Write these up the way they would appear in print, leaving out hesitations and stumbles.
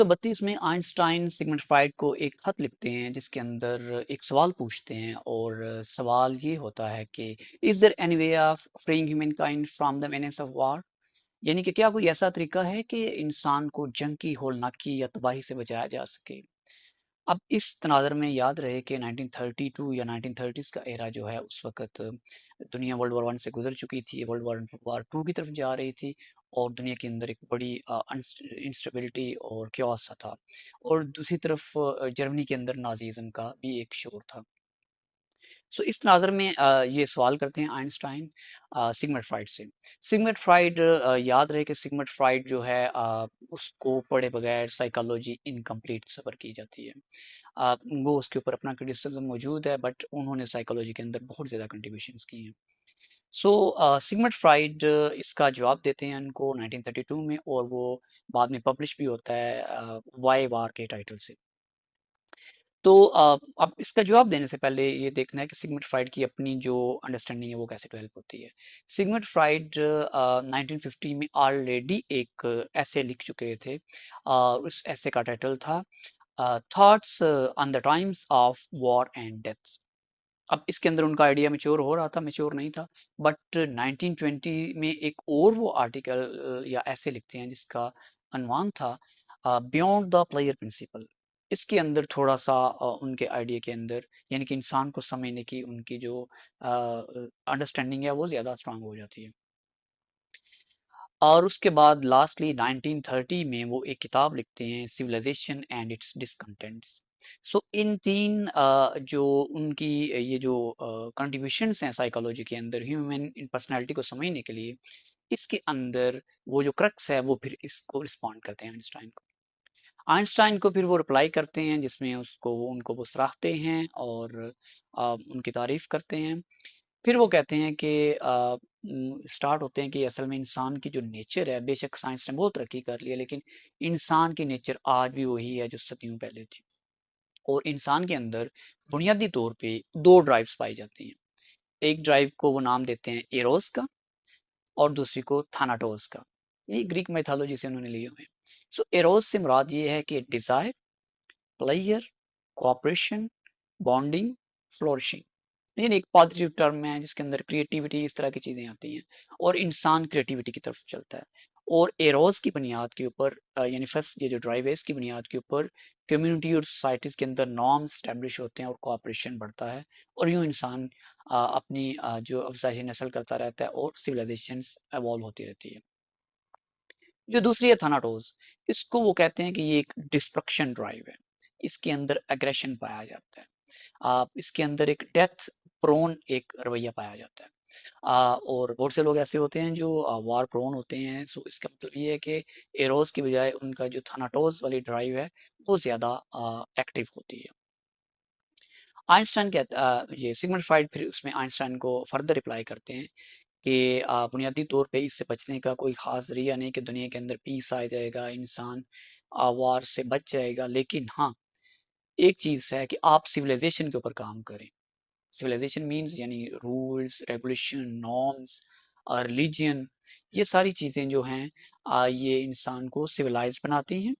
1932 में Einstein Sigmund Freud को एक खत लिखते हैं जिसके अंदर एक सवाल पूछते हैं और सवाल ये होता है कि is there any way of freeing humankind from the menace of war? यानी कि क्या कोई ऐसा तरीका है कि इंसान को जंग की होलनाकी या तबाही से बचाया जा सके? अब इस तनाज़ुर में याद रहे कि 1932 या 1930s का एरा जो है उस वक़्त दुनिया वर्ल्ड वॉर 1 से गुज़र चुकी थी, वर्ल्ड वॉर 2 की तरफ जा रही थी और दुनिया के अंदर एक बड़ी इंस्टेबिलिटी और chaos सा था। और दूसरी तरफ जर्मनी के अंदर नाज़िज़्म का भी एक शोर था। सो इस तनाज़ुर में ये सवाल करते हैं आइंस्टाइन सिगमंड फ्राइड से। सिगमंड फ्राइड याद रहे कि सिगमंड फ्राइड जो है उसको पढ़े बगैर साइकोलॉजी इनकम्प्लीट सफ़र की जाती है। वो उसके ऊपर अपना क्रिटिसिज़्म मौजूद है बट उन्होंने साइकोलॉजी के अंदर बहुत ज़्यादा कंट्रीब्यूशंस की हैं। सो सिगमंड फ्राइड इसका जवाब देते हैं उनको 1932 में और वो बाद में पब्लिश भी होता है व्हाई वार के टाइटल से। तो अब इसका जवाब देने से पहले ये देखना है कि सिगमंड फ्राइड की अपनी जो अंडरस्टैंडिंग है वो कैसे डेवलप होती है। सिगमंड फ्राइड 1950 में ऑलरेडी एक एसे लिख चुके थे। उस एसे का टाइटल था thoughts on the times of war and deaths. अब इसके अंदर उनका आइडिया मैच्योर हो रहा था, मैच्योर नहीं था। बट 1920 में एक और वो आर्टिकल या एसे लिखते हैं जिसका अनवान था बियॉन्ड द प्लेयर प्रिंसिपल। इसके अंदर थोड़ा-सा उनके आइडिया के अंदर यानी कि इंसान को समझने की उनकी जो अंडरस्टैंडिंग है वो ज़्यादा स्ट्रॉन्ग हो जाती है। और उसके बाद लास्टली 1930 में वो एक किताब लिखते हैं सिविलाइजेशन एंड इट्स डिसकंटेंट्स। सो इन 3 जो उनकी ये जो कंट्रीब्यूशंस हैं साइकोलॉजी के अंदर ह्यूमन पर्सनैलिटी को समझने के लिए, इसके अंदर वो जो क्रक्स है वो फिर इसको रिस्पॉन्ड करते हैं आइंस्टाइन को। आइंस्टाइन को फिर वो रिप्लाई करते हैं जिसमें उसको वो उनको वो सराहते हैं और उनकी तारीफ़ करते हैं। फिर वो कहते हैं कि स्टार्ट होते हैं कि असल में इंसान की जो नेचर है, बेशक साइंस ने बहुत तरक्की कर ली है, लेकिन इंसान की नेचर आज भी वही है जो सदियों पहले थी। और इंसान के अंदर बुनियादी तौर पे 2 ड्राइव्स पाई जाती हैं। एक ड्राइव को वो नाम देते हैं एरोस का और दूसरी को थानाटोस का। ये ग्रीक माइथोलॉजी से उन्होंने लिए हुए हैं। सो एरोस से मुराद ये है कि desire, pleasure, cooperation, bonding, flourishing. यानी एक पॉजिटिव टर्म है जिसके अंदर क्रिएटिविटी इस तरह की चीज़ें आती हैं और इंसान क्रिएटिविटी की तरफ चलता है। और एरोस की बुनियाद के ऊपर यानी फर्स्ट ये जो ड्राइव है इसकी बुनियाद के ऊपर कम्युनिटी और सोसाइटीज़ के अंदर नॉर्म्स एस्टैब्लिश होते हैं और कोऑपरेशन बढ़ता है और यूँ इंसान अपनी जो अफ़ज़ाइश नस्ल करता रहता है और सिविलाइज़ेशंस इवॉल्व होती रहती है। जो दूसरी है थानाटोस, इसको वो कहते हैं कि ये एक डिस्ट्रक्शन ड्राइव है। इसके अंदर एग्रेशन पाया जाता है। इसके अंदर एक डेथ प्रोन एक रवैया पाया जाता है। और बहुत से लोग ऐसे होते हैं जो वार प्रोन होते हैं, सो इसका मतलब ये है कि एरोस की बजाय उनका जो थानाटोस वाली ड्राइव है, वो ज़्यादा एक्टिव होती है। आइंस्टाइन ये सिगमंड फ्राइड फिर उसमें आइंस्टाइन को फर्दर रिप्लाई करते हैं कि बुनियादी तौर पे इससे बचने का कोई ख़ास ज़रिया नहीं कि दुनिया के अंदर पीस आ जाएगा, इंसान वार से बच जाएगा। लेकिन हाँ, एक चीज़ है कि आप सिविलाइज़ेशन के ऊपर काम करें। सिविलाइज़ेशन मीन्स यानी रूल्स, रेगुलेशन, नॉर्म्स रिलीजन, ये सारी चीज़ें जो हैं ये इंसान को सिविलाइज़्ड बनाती हैं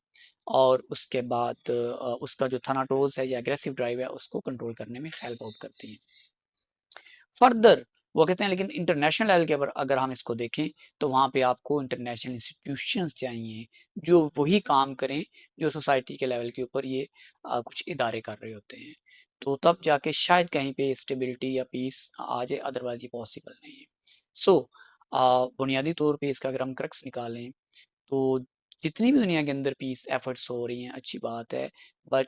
और उसके बाद उसका जो थानाटोस है या एग्रेसिव ड्राइव है उसको कंट्रोल करने में हेल्प आउट करती हैं। फर्दर वो कहते हैं लेकिन इंटरनेशनल लेवल के ऊपर अगर हम इसको देखें तो वहाँ पे आपको इंटरनेशनल इंस्टीट्यूशंस चाहिए जो वही काम करें जो सोसाइटी के लेवल के ऊपर ये कुछ इदारे कर रहे होते हैं। तो तब जाके शायद कहीं पे स्टेबिलिटी या पीस आ जाए, अदरवाइज़ ये पॉसिबल नहीं है। सो बुनियादी तौर पे इसका अगर हम क्रक्स निकालें तो जितनी भी दुनिया के अंदर पीस एफर्ट्स हो रही हैं अच्छी बात है बट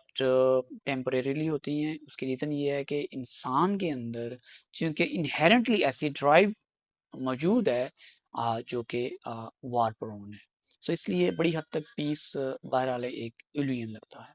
टेम्परेरीली होती हैं। उसकी रीज़न ये है कि इंसान के अंदर चूँकि इन्हेरेंटली ऐसी ड्राइव मौजूद है जो कि वार प्रोन है। सो इसलिए बड़ी हद तक पीस बहरहाल एक इल्यूजन लगता है।